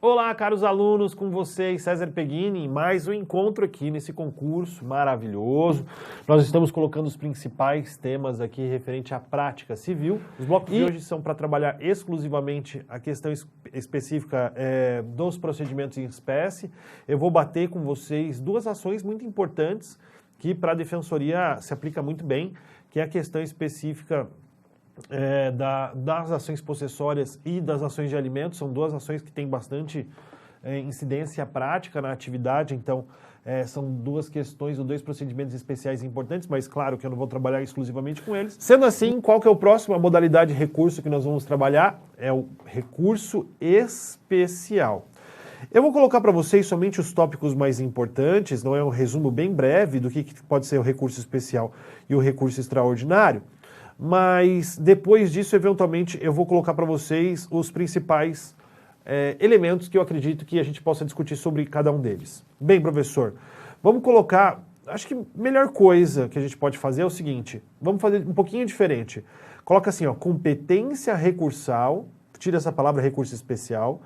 Olá, caros alunos, com vocês, César Peguini, em mais um encontro aqui nesse concurso maravilhoso. Nós estamos colocando os principais temas aqui referente à prática civil. Os blocos de hoje são para trabalhar exclusivamente a questão específica dos procedimentos em espécie. Eu vou bater com vocês duas ações muito importantes que para a Defensoria se aplica muito bem, que é a questão específica das ações possessórias e das ações de alimentos. São duas ações que têm bastante incidência prática na atividade, então são duas questões ou dois procedimentos especiais importantes, mas claro que eu não vou trabalhar exclusivamente com eles. Sendo assim, qual que é o próximo? A modalidade de recurso que nós vamos trabalhar é o recurso especial. Eu vou colocar para vocês somente os tópicos mais importantes, não é um resumo bem breve do que pode ser o recurso especial e o recurso extraordinário, mas depois disso, eventualmente, eu vou colocar para vocês os principais elementos que eu acredito que a gente possa discutir sobre cada um deles. Bem, professor, vamos colocar... Acho que a melhor coisa que a gente pode fazer é o seguinte, vamos fazer um pouquinho diferente. Coloca assim, ó, competência recursal, tira essa palavra recurso especial,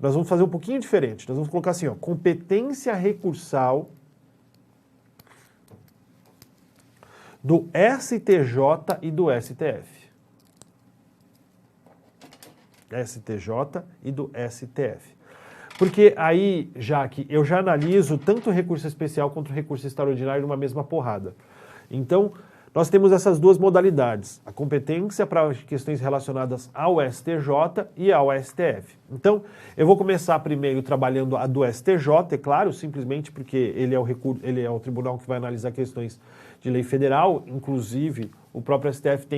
nós vamos fazer um pouquinho diferente. Nós vamos colocar assim, ó, competência recursal do STJ e do STF. STJ e do STF. Porque aí, eu já analiso tanto o recurso especial quanto o recurso extraordinário numa mesma porrada. Então, nós temos essas duas modalidades. A competência para questões relacionadas ao STJ e ao STF. Então, eu vou começar primeiro trabalhando a do STJ, é claro, simplesmente porque ele é o tribunal que vai analisar questões de lei federal, inclusive o próprio STF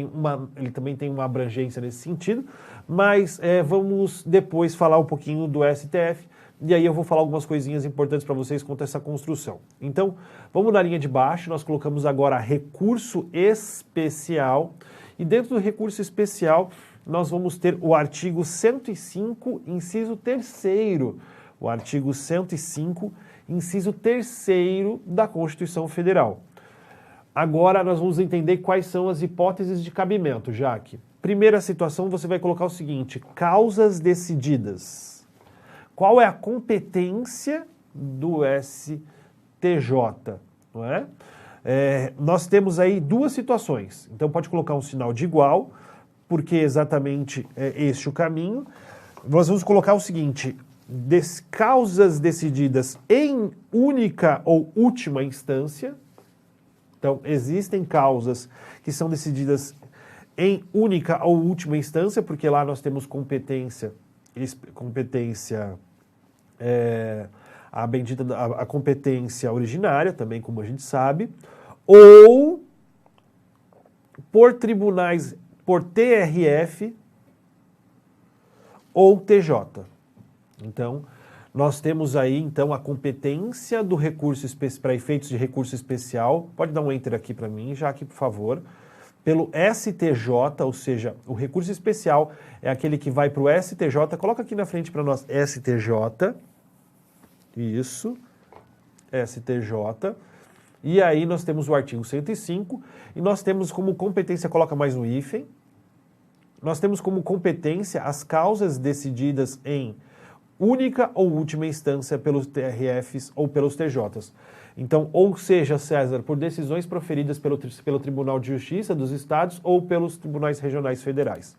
ele também tem uma abrangência nesse sentido, mas vamos depois falar um pouquinho do STF, e aí eu vou falar algumas coisinhas importantes para vocês quanto a essa construção. Então, vamos na linha de baixo, nós colocamos agora recurso especial, e dentro do recurso especial nós vamos ter o artigo 105, inciso 3º, o artigo 105, inciso 3º da Constituição Federal. Agora nós vamos entender quais são as hipóteses de cabimento, Jaque. Primeira situação, você vai colocar o seguinte, causas decididas. Qual é a competência do STJ? Não é? Nós temos aí duas situações. Então pode colocar um sinal de igual, porque exatamente é este o caminho. Nós vamos colocar o seguinte, causas decididas em única ou última instância. Então, existem causas que são decididas em única ou última instância, porque lá nós temos competência, a competência originária, também como a gente sabe, ou por tribunais, por TRF ou TJ. Então, nós temos aí, então, a competência do recurso para efeitos de recurso especial. Pode dar um enter aqui para mim, Jaque, por favor. Pelo STJ, ou seja, o recurso especial é aquele que vai para o STJ. Coloca aqui na frente para nós, STJ. Isso, STJ. E aí nós temos o artigo 105, e nós temos como competência, coloca mais um hífen, nós temos como competência as causas decididas em única ou última instância pelos TRFs ou pelos TJs. Então, ou seja, César, por decisões proferidas pelo Tribunal de Justiça dos Estados ou pelos tribunais regionais federais.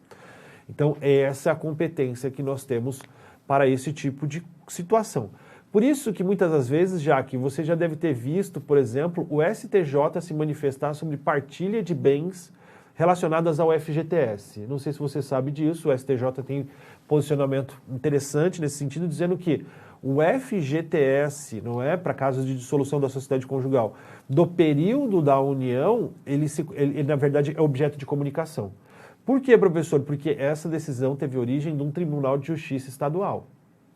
Então, essa é a competência que nós temos para esse tipo de situação. Por isso que muitas das vezes, Jaque, você já deve ter visto, por exemplo, o STJ se manifestar sobre partilha de bens relacionadas ao FGTS. Não sei se você sabe disso, o STJ tem posicionamento interessante nesse sentido, dizendo que o FGTS, não é, para casos de dissolução da sociedade conjugal, do período da união, ele na verdade é objeto de comunicação. Por quê, professor? Porque essa decisão teve origem de um Tribunal de Justiça estadual.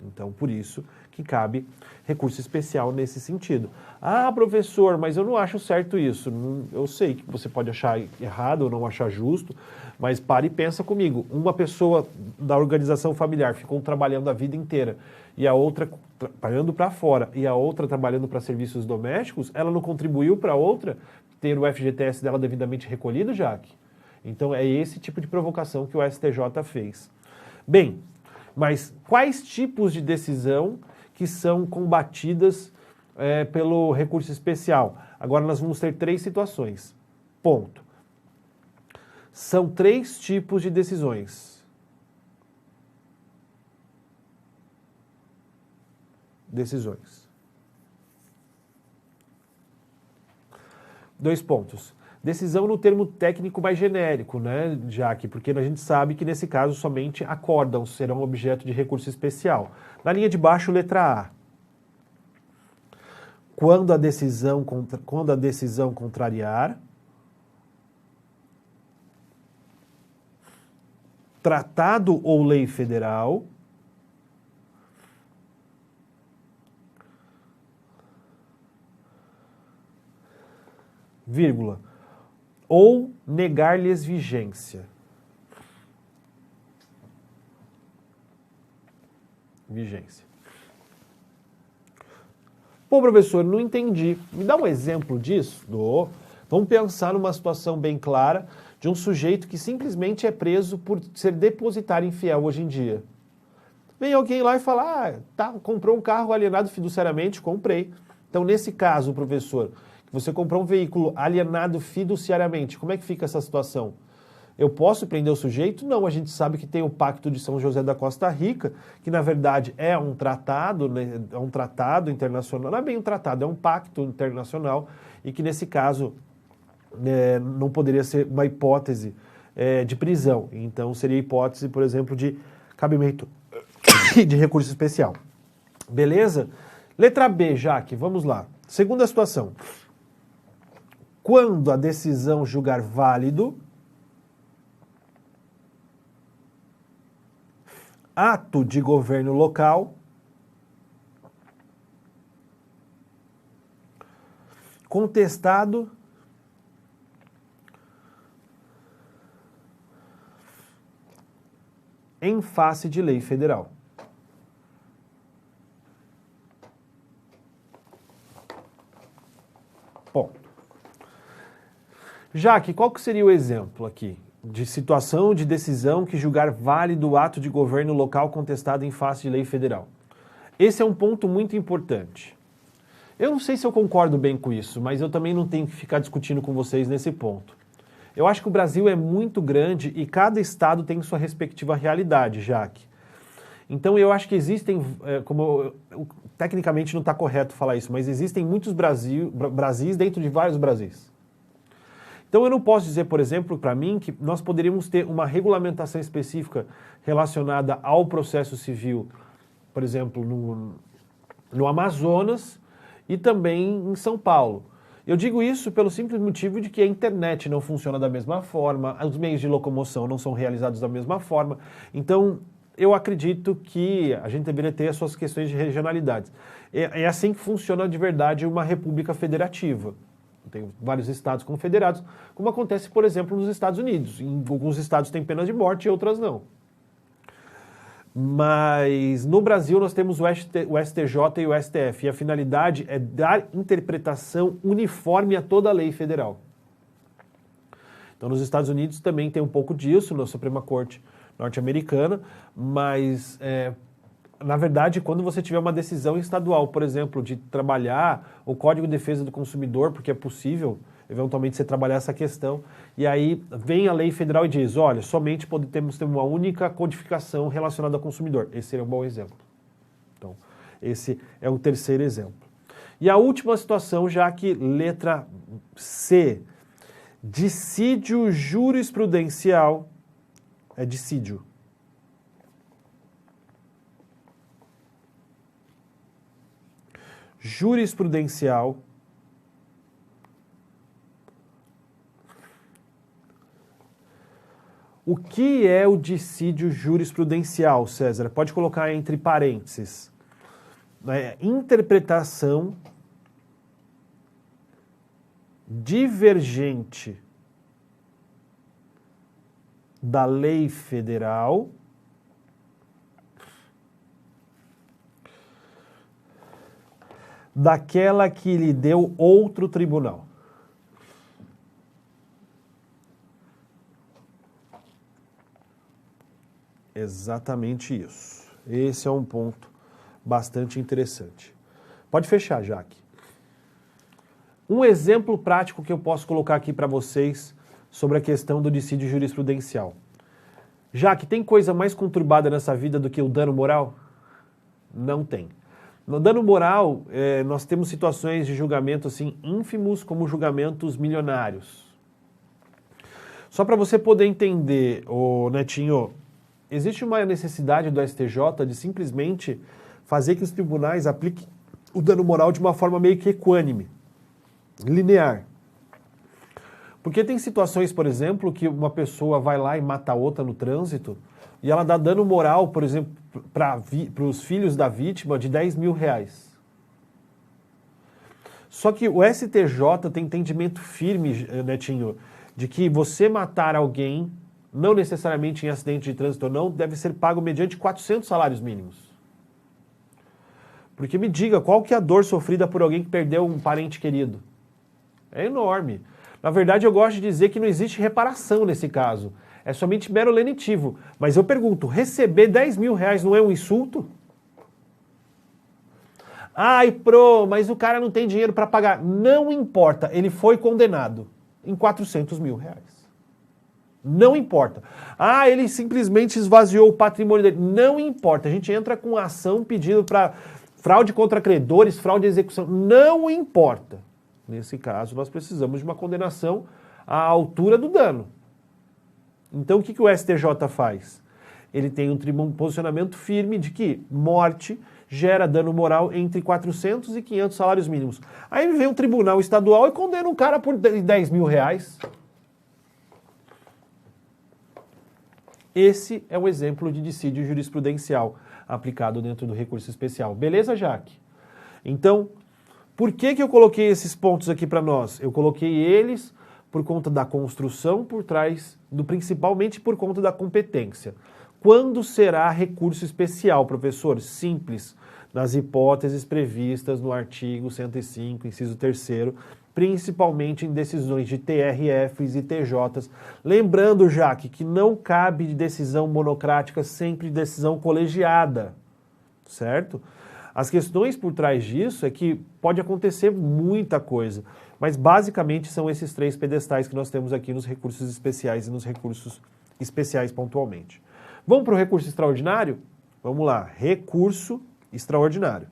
Então, por isso que cabe recurso especial nesse sentido. Ah, professor, mas eu não acho certo isso. Eu sei que você pode achar errado ou não achar justo, mas pare e pensa comigo. Uma pessoa da organização familiar ficou trabalhando a vida inteira e a outra trabalhando para fora e a outra trabalhando para serviços domésticos, ela não contribuiu para a outra ter o FGTS dela devidamente recolhido, Jaque? Então, é esse tipo de provocação que o STJ fez. Bem, Mas quais tipos de decisão que são combatidas pelo recurso especial? Agora nós vamos ter 3 situações. Ponto. São 3 tipos de decisões. Decisões. 2 pontos. Decisão no termo técnico mais genérico, né, Jaque? Porque a gente sabe que nesse caso somente acórdãos serão objeto de recurso especial. Na linha de baixo, letra A. Quando a decisão contrariar tratado ou lei federal, vírgula, ou negar-lhes vigência. Vigência. Pô, professor, não entendi. Me dá um exemplo disso? Vamos pensar numa situação bem clara de um sujeito que simplesmente é preso por ser depositário infiel hoje em dia. Vem alguém lá e fala, comprou um carro alienado fiduciariamente, comprei. Então, nesse caso, professor, que você comprou um veículo alienado fiduciariamente, como é que fica essa situação? Eu posso prender o sujeito? Não, a gente sabe que tem o Pacto de São José da Costa Rica, que na verdade é um tratado, né, é um tratado internacional, não é bem um tratado, é um pacto internacional, e que nesse caso não poderia ser uma hipótese de prisão. Então seria hipótese, por exemplo, de cabimento de recurso especial. Beleza? Letra B, Jaque, vamos lá. Segunda situação. Quando a decisão julgar válido ato de governo local contestado em face de lei federal. Ponto. Jaque, qual que seria o exemplo aqui? De situação de decisão que julgar válido o ato de governo local contestado em face de lei federal. Esse é um ponto muito importante. Eu não sei se eu concordo bem com isso, mas eu também não tenho que ficar discutindo com vocês nesse ponto. Eu acho que o Brasil é muito grande e cada estado tem sua respectiva realidade, Jaque. Então eu acho que existem, tecnicamente não está correto falar isso, mas existem muitos Brasis dentro de vários Brasis. Então eu não posso dizer, por exemplo, para mim, que nós poderíamos ter uma regulamentação específica relacionada ao processo civil, por exemplo, no Amazonas e também em São Paulo. Eu digo isso pelo simples motivo de que a internet não funciona da mesma forma, os meios de locomoção não são realizados da mesma forma. Então, eu acredito que a gente deveria ter as suas questões de regionalidades. É assim que funciona de verdade uma república federativa. Tem vários estados confederados, como acontece, por exemplo, nos Estados Unidos. Em alguns estados tem pena de morte e outras não. Mas no Brasil nós temos o STJ e o STF, e a finalidade é dar interpretação uniforme a toda a lei federal. Então nos Estados Unidos também tem um pouco disso, na Suprema Corte norte-americana, mas na verdade, quando você tiver uma decisão estadual, por exemplo, de trabalhar o Código de Defesa do Consumidor, porque é possível, eventualmente, você trabalhar essa questão, e aí vem a lei federal e diz, olha, somente podemos ter uma única codificação relacionada ao consumidor. Esse seria um bom exemplo. Então, esse é o terceiro exemplo. E a última situação, já que letra C, dissídio jurisprudencial, é dissídio. Jurisprudencial O que é o dissídio jurisprudencial, César? Pode colocar entre parênteses. Interpretação divergente da lei federal daquela que lhe deu outro tribunal. Exatamente isso. Esse é um ponto bastante interessante. Pode fechar, Jaque. Um exemplo prático que eu posso colocar aqui para vocês sobre a questão do dissídio jurisprudencial. Jaque, tem coisa mais conturbada nessa vida do que o dano moral? Não tem. No dano moral, nós temos situações de julgamento assim ínfimos como julgamentos milionários. Só para você poder entender, Netinho, existe uma necessidade do STJ de simplesmente fazer que os tribunais apliquem o dano moral de uma forma meio que equânime, linear. Porque tem situações, por exemplo, que uma pessoa vai lá e mata a outra no trânsito e ela dá dano moral, por exemplo, para os filhos da vítima de 10 mil reais. Só que o STJ tem entendimento firme, Netinho, de que você matar alguém, não necessariamente em acidente de trânsito ou não, deve ser pago mediante 400 salários mínimos. Porque me diga, qual que é a dor sofrida por alguém que perdeu um parente querido? É enorme. Na verdade, eu gosto de dizer que não existe reparação nesse caso. É somente mero lenitivo. Mas eu pergunto, receber 10 mil reais não é um insulto? Ai, mas o cara não tem dinheiro para pagar. Não importa, ele foi condenado em 400 mil reais. Não importa. Ele simplesmente esvaziou o patrimônio dele. Não importa. A gente entra com ação pedindo para fraude contra credores, fraude de execução. Não importa. Nesse caso, nós precisamos de uma condenação à altura do dano. Então, o que o STJ faz? Ele tem um posicionamento firme de que morte gera dano moral entre 400 e 500 salários mínimos. Aí vem um tribunal estadual e condena um cara por 10 mil reais. Esse é um exemplo de dissídio jurisprudencial aplicado dentro do recurso especial. Beleza, Jaque? Então, por que eu coloquei esses pontos aqui para nós? Eu coloquei eles por conta da construção por trás, principalmente por conta da competência. Quando será recurso especial, professor? Simples, nas hipóteses previstas no artigo 105, inciso 3º, principalmente em decisões de TRFs e TJs. Lembrando, Jaque, que não cabe de decisão monocrática, sempre decisão colegiada, certo? As questões por trás disso é que pode acontecer muita coisa, mas basicamente são esses 3 pedestais que nós temos aqui nos recursos especiais e nos recursos especiais pontualmente. Vamos para o recurso extraordinário? Vamos lá, recurso extraordinário.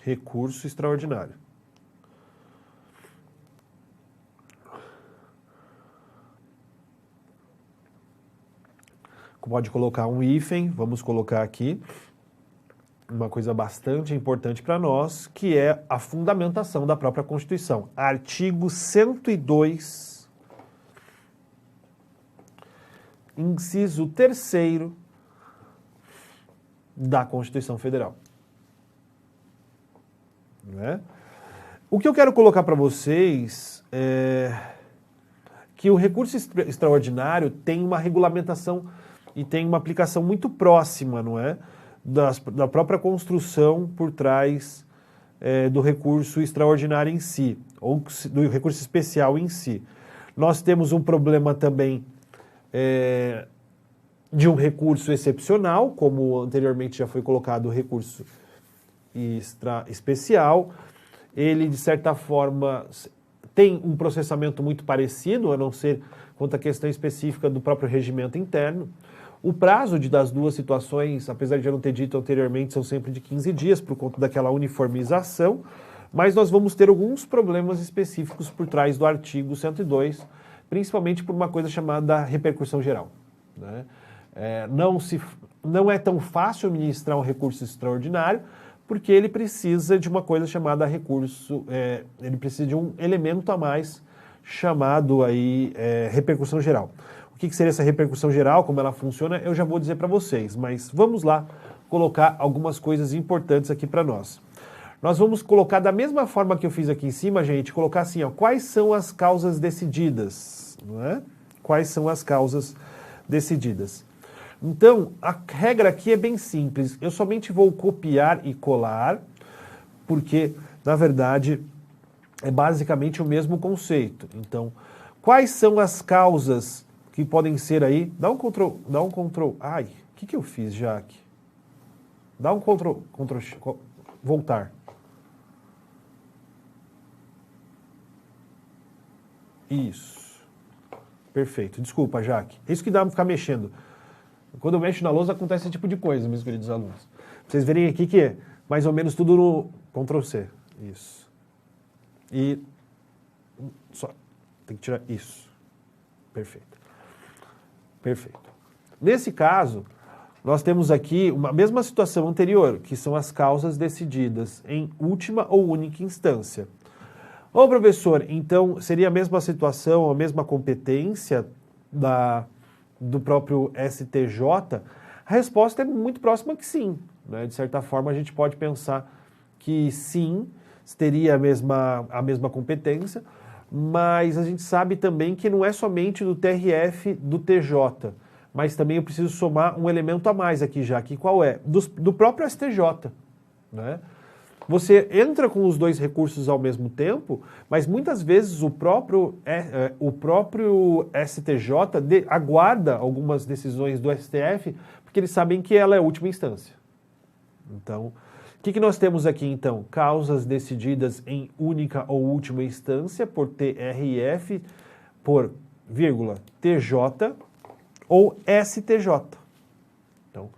Recurso extraordinário. Pode colocar um hífen, vamos colocar aqui uma coisa bastante importante para nós, que é a fundamentação da própria Constituição. Artigo 102, inciso 3º da Constituição Federal. Né? O que eu quero colocar para vocês é que o recurso extraordinário tem uma regulamentação e tem uma aplicação muito próxima, não é? Da própria construção por trás do recurso extraordinário em si, ou do recurso especial em si. Nós temos um problema também de um recurso excepcional, como anteriormente já foi colocado o recurso especial. Ele, de certa forma, tem um processamento muito parecido, a não ser quanto à questão específica do próprio regimento interno. O prazo das duas situações, apesar de eu não ter dito anteriormente, são sempre de 15 dias, por conta daquela uniformização, mas nós vamos ter alguns problemas específicos por trás do artigo 102, principalmente por uma coisa chamada repercussão geral. Né? Não é tão fácil ministrar um recurso extraordinário, porque ele precisa de uma coisa chamada recurso, ele precisa de um elemento a mais chamado aí repercussão geral. O que seria essa repercussão geral, como ela funciona, eu já vou dizer para vocês, mas vamos lá colocar algumas coisas importantes aqui para nós. Nós vamos colocar da mesma forma que eu fiz aqui em cima, gente, colocar assim, ó, quais são as causas decididas, não é? Quais são as causas decididas. Então, a regra aqui é bem simples, eu somente vou copiar e colar, porque, na verdade, é basicamente o mesmo conceito. Então, Quais são as causas que podem ser aí? Dá um Ctrl. Ai, o que eu fiz, Jaque? Dá um Ctrl, voltar. Isso. Perfeito. Desculpa, Jaque. Isso que dá pra ficar mexendo. Quando eu mexo na lousa, acontece esse tipo de coisa, meus queridos alunos. Pra vocês verem aqui que é mais ou menos tudo no Ctrl C. Isso. E só tem que tirar isso. Perfeito. Perfeito. Nesse caso, nós temos aqui uma mesma situação anterior, que são as causas decididas em última ou única instância. Ô, professor, então seria a mesma situação, a mesma competência do próprio STJ? A resposta é muito próxima que sim. Né? De certa forma, a gente pode pensar que sim, teria a mesma competência, mas a gente sabe também que não é somente do TRF, do TJ, mas também eu preciso somar um elemento a mais aqui já, que qual é? Do próprio STJ, né? Você entra com os dois recursos ao mesmo tempo, mas muitas vezes o próprio STJ aguarda algumas decisões do STF, porque eles sabem que ela é a última instância. Então, o que nós temos aqui então? Causas decididas em única ou última instância por TRF, por vírgula, TJ ou STJ. Então,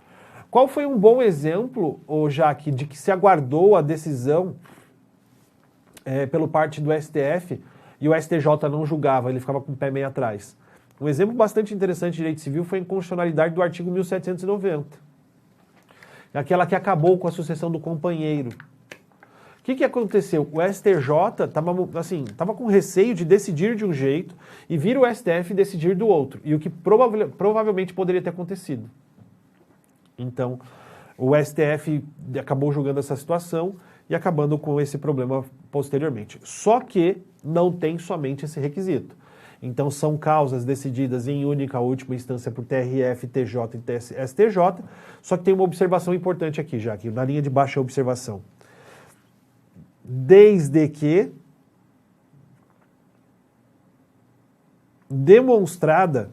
qual foi um bom exemplo, Jaque, de que se aguardou a decisão pelo parte do STF e o STJ não julgava, ele ficava com o pé meio atrás? Um exemplo bastante interessante de direito civil foi a inconstitucionalidade do artigo 1790. Aquela que acabou com a sucessão do companheiro. O que aconteceu? O STJ estava com receio de decidir de um jeito e vir o STF decidir do outro, e o que provavelmente poderia ter acontecido. Então, o STF acabou julgando essa situação e acabando com esse problema posteriormente. Só que não tem somente esse requisito. Então, são causas decididas em única ou última instância por TRF, TJ e STJ, só que tem uma observação importante aqui, já que na linha de baixo é a observação. Desde que demonstrada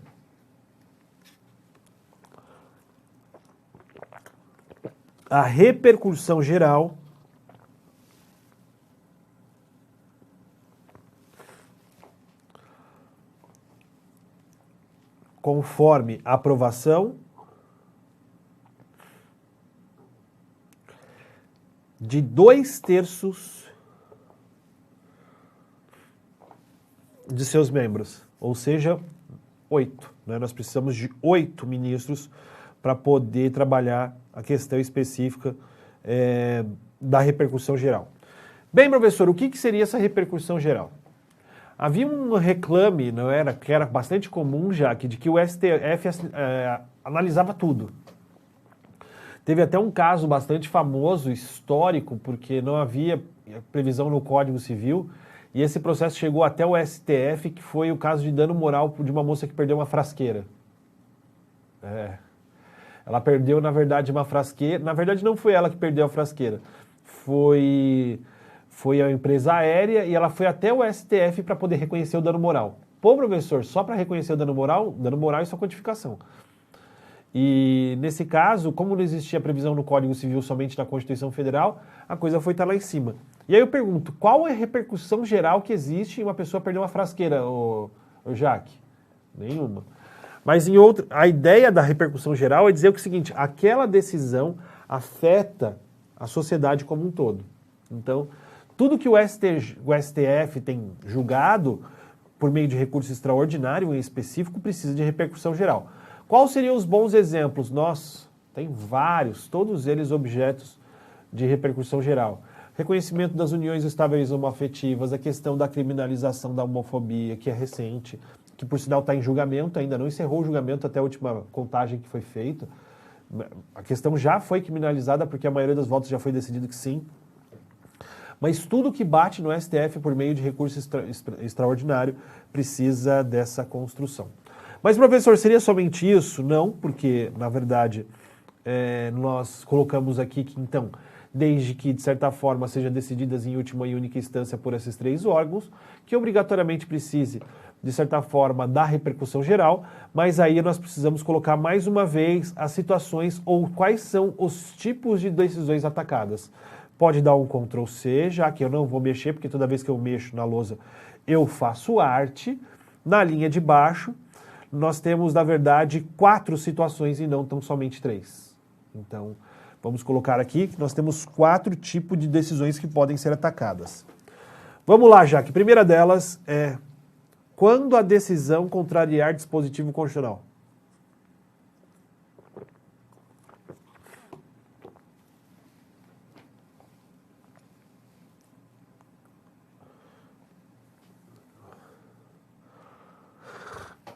a repercussão geral conforme a aprovação de 2/3 de seus membros, ou seja, 8. Né? Nós precisamos de 8 ministros para poder trabalhar a questão específica da repercussão geral. Bem, professor, o que seria essa repercussão geral? Havia um reclame, não era, que era bastante comum já, de que o STF analisava tudo. Teve até um caso bastante famoso, histórico, porque não havia previsão no Código Civil, e esse processo chegou até o STF, que foi o caso de dano moral de uma moça que perdeu uma frasqueira. Ela perdeu, na verdade, uma frasqueira. Na verdade, não foi ela que perdeu a frasqueira. Foi a empresa aérea e ela foi até o STF para poder reconhecer o dano moral. Pô, professor, só para reconhecer o dano moral é só codificação. E nesse caso, como não existia previsão no Código Civil somente na Constituição Federal, a coisa foi estar lá em cima. E aí eu pergunto, qual é a repercussão geral que existe em uma pessoa perder uma frasqueira, ô Jaque? Nenhuma. Mas a ideia da repercussão geral é dizer o seguinte, aquela decisão afeta a sociedade como um todo. Então, tudo que o STF tem julgado, por meio de recurso extraordinário em específico, precisa de repercussão geral. Quais seriam os bons exemplos? Tem vários, todos eles objetos de repercussão geral. Reconhecimento das uniões estáveis homoafetivas, a questão da criminalização da homofobia, que é recente, que por sinal está em julgamento, ainda não encerrou o julgamento até a última contagem que foi feita. A questão já foi criminalizada porque a maioria dos votos já foi decidido que sim. Mas tudo que bate no STF por meio de recurso extraordinário precisa dessa construção. Mas, professor, seria somente isso? Não, porque, na verdade, nós colocamos aqui que, então, desde que, de certa forma, sejam decididas em última e única instância por esses 3 órgãos, que obrigatoriamente precise, de certa forma, da repercussão geral, mas aí nós precisamos colocar mais uma vez as situações ou quais são os tipos de decisões atacadas. Pode dar um Ctrl C, já que eu não vou mexer, porque toda vez que eu mexo na lousa eu faço arte. Na linha de baixo, nós temos, na verdade, 4 situações e não tão somente 3. Então, vamos colocar aqui que nós temos 4 tipos de decisões que podem ser atacadas. Vamos lá, Jaque. A primeira delas é quando a decisão contrariar dispositivo constitucional.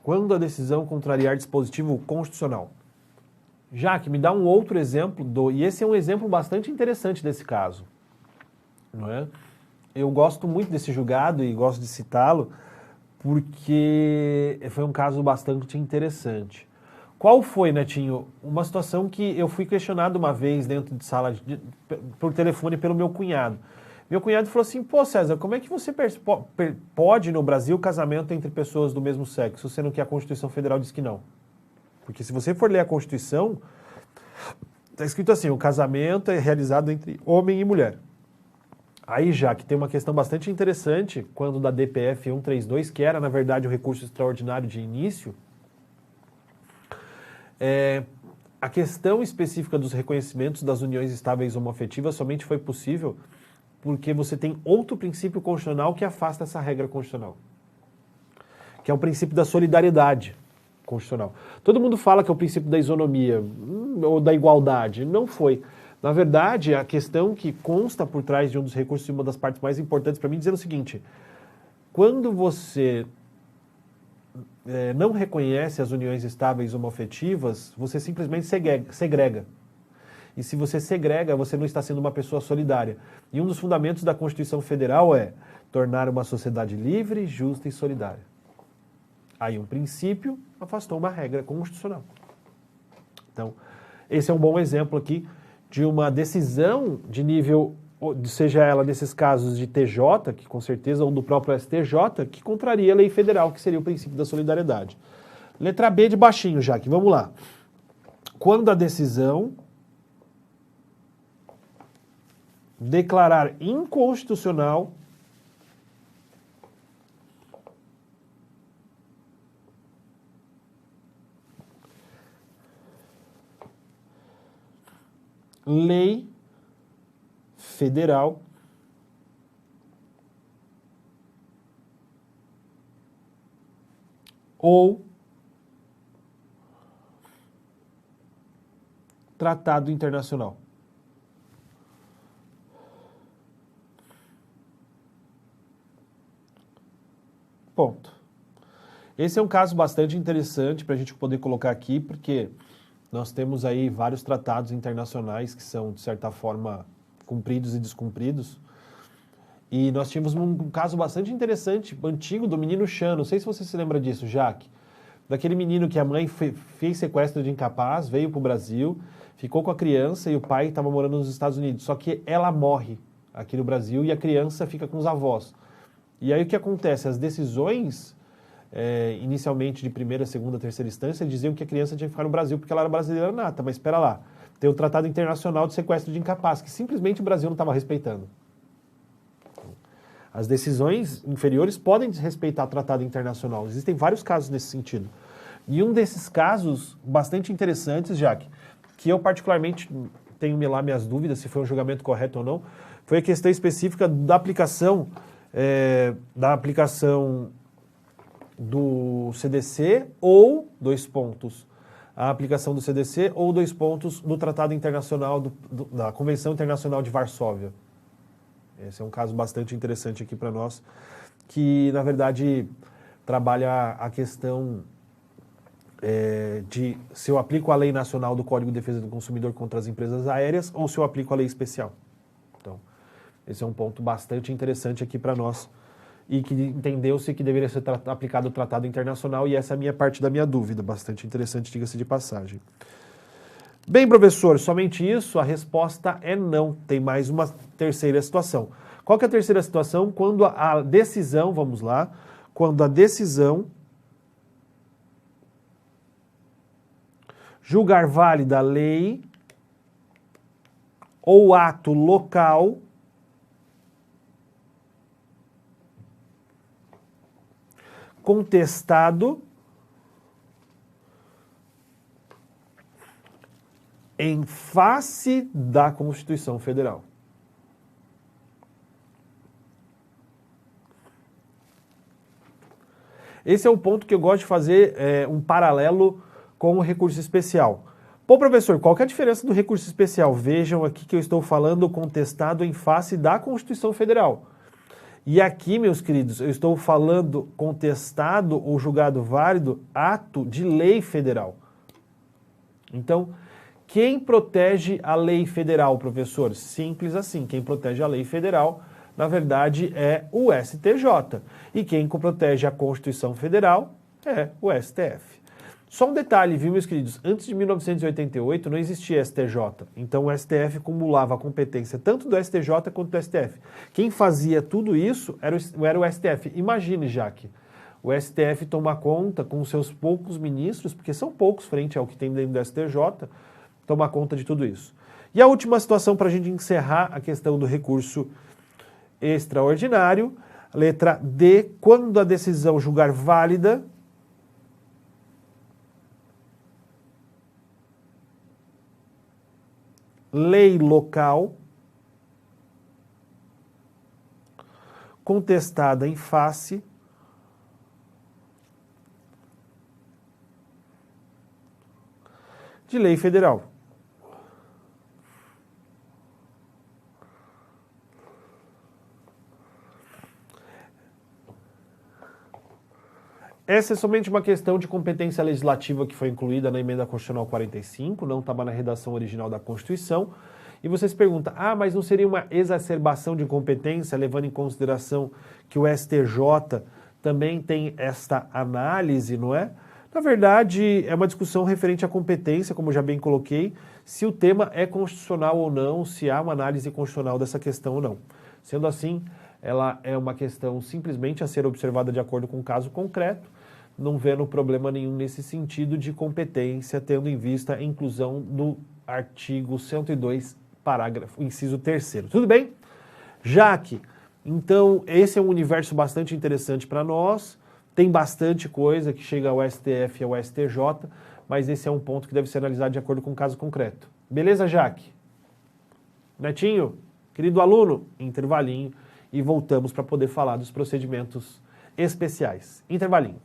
Quando a decisão contrariar dispositivo constitucional. Jaque, me dá um outro exemplo, e esse é um exemplo bastante interessante desse caso. Não é? Eu gosto muito desse julgado e gosto de citá-lo, porque foi um caso bastante interessante. Qual foi, Netinho, uma situação que eu fui questionado uma vez dentro de sala, por telefone, pelo meu cunhado. Meu cunhado falou assim, pô César, como é que você pode no Brasil casamento entre pessoas do mesmo sexo, sendo que a Constituição Federal diz que não? Porque se você for ler a Constituição, está escrito assim, o casamento é realizado entre homem e mulher. Aí já que tem uma questão bastante interessante, quando da DPF 132, que era na verdade o recurso extraordinário de início, a questão específica dos reconhecimentos das uniões estáveis homoafetivas somente foi possível porque você tem outro princípio constitucional que afasta essa regra constitucional, que é o princípio da solidariedade constitucional. Todo mundo fala que é o princípio da isonomia ou da igualdade. Não foi. Na verdade, a questão que consta por trás de um dos recursos e uma das partes mais importantes para mim, dizendo o seguinte, quando você não reconhece as uniões estáveis homoafetivas, você simplesmente segrega. E se você segrega, você não está sendo uma pessoa solidária. E um dos fundamentos da Constituição Federal é tornar uma sociedade livre, justa e solidária. Aí um princípio afastou uma regra constitucional. Então, esse é um bom exemplo aqui de uma decisão de nível, seja ela nesses casos de TJ, que com certeza, ou do próprio STJ, que contraria a lei federal, que seria o princípio da solidariedade. Letra B de baixinho, Jaque, vamos lá. Quando a decisão declarar inconstitucional lei federal ou tratado internacional. Ponto. Esse é um caso bastante interessante para a gente poder colocar aqui, porque nós temos aí vários tratados internacionais que são, de certa forma, cumpridos e descumpridos. E nós tínhamos um caso bastante interessante, antigo, do menino Chan. Não sei se você se lembra disso, Jaque. Daquele menino que a mãe fez sequestro de incapaz, veio para o Brasil, ficou com a criança e o pai estava morando nos Estados Unidos. Só que ela morre aqui no Brasil e a criança fica com os avós. E aí o que acontece? As decisões, inicialmente de primeira, segunda, terceira instância, diziam que a criança tinha que ficar no Brasil porque ela era brasileira nata. Mas espera lá, tem o Tratado Internacional de Sequestro de Incapaz, que simplesmente o Brasil não estava respeitando. As decisões inferiores podem desrespeitar o Tratado Internacional. Existem vários casos nesse sentido. E um desses casos, bastante interessantes, Jaque, que eu particularmente tenho lá minhas dúvidas se foi um julgamento correto ou não, foi a questão específica da aplicação do CDC ou, a aplicação do CDC ou, do Tratado Internacional, da Convenção Internacional de Varsóvia. Esse é um caso bastante interessante aqui para nós, que, na verdade, trabalha a questão de se eu aplico a lei nacional do Código de Defesa do Consumidor contra as empresas aéreas ou se eu aplico a lei especial. Então, esse é um ponto bastante interessante aqui para nós e que entendeu-se que deveria ser aplicado o Tratado Internacional e essa é a minha parte da minha dúvida, bastante interessante, diga-se de passagem. Bem, professor, somente isso? A resposta é não. Tem mais uma terceira situação. Qual que é a terceira situação? Quando a decisão, vamos lá, quando a decisão julgar válida a lei ou ato local contestado em face da Constituição Federal. Esse é o ponto que eu gosto de fazer um paralelo com o recurso especial. Pô, professor, qual que é a diferença do recurso especial? Vejam aqui que eu estou falando contestado em face da Constituição Federal. E aqui, meus queridos, eu estou falando contestado ou julgado válido ato de lei federal. Então, quem protege a lei federal, professor? Simples assim, quem protege a lei federal, na verdade, é o STJ. E quem protege a Constituição Federal é o STF. Só um detalhe, viu, meus queridos? Antes de 1988 não existia STJ. Então o STF acumulava a competência tanto do STJ quanto do STF. Quem fazia tudo isso era o STF. Imagine, Jaque, o STF tomar conta com seus poucos ministros, porque são poucos frente ao que tem dentro do STJ, tomar conta de tudo isso. E a última situação para a gente encerrar a questão do recurso extraordinário, letra D, quando a decisão julgar válida lei local contestada em face de lei federal. Essa é somente uma questão de competência legislativa que foi incluída na Emenda Constitucional 45, não estava na redação original da Constituição. E você se pergunta, mas não seria uma exacerbação de competência, levando em consideração que o STJ também tem esta análise, não é? Na verdade, é uma discussão referente à competência, como já bem coloquei, se o tema é constitucional ou não, se há uma análise constitucional dessa questão ou não. Sendo assim, ela é uma questão simplesmente a ser observada de acordo com o caso concreto, não vendo problema nenhum nesse sentido de competência, tendo em vista a inclusão no artigo 102, parágrafo, inciso 3º. Tudo bem? Jaque, então esse é um universo bastante interessante para nós, tem bastante coisa que chega ao STF e ao STJ, mas esse é um ponto que deve ser analisado de acordo com o caso concreto. Beleza, Jaque? Netinho, querido aluno, intervalinho, e voltamos para poder falar dos procedimentos especiais. Intervalinho.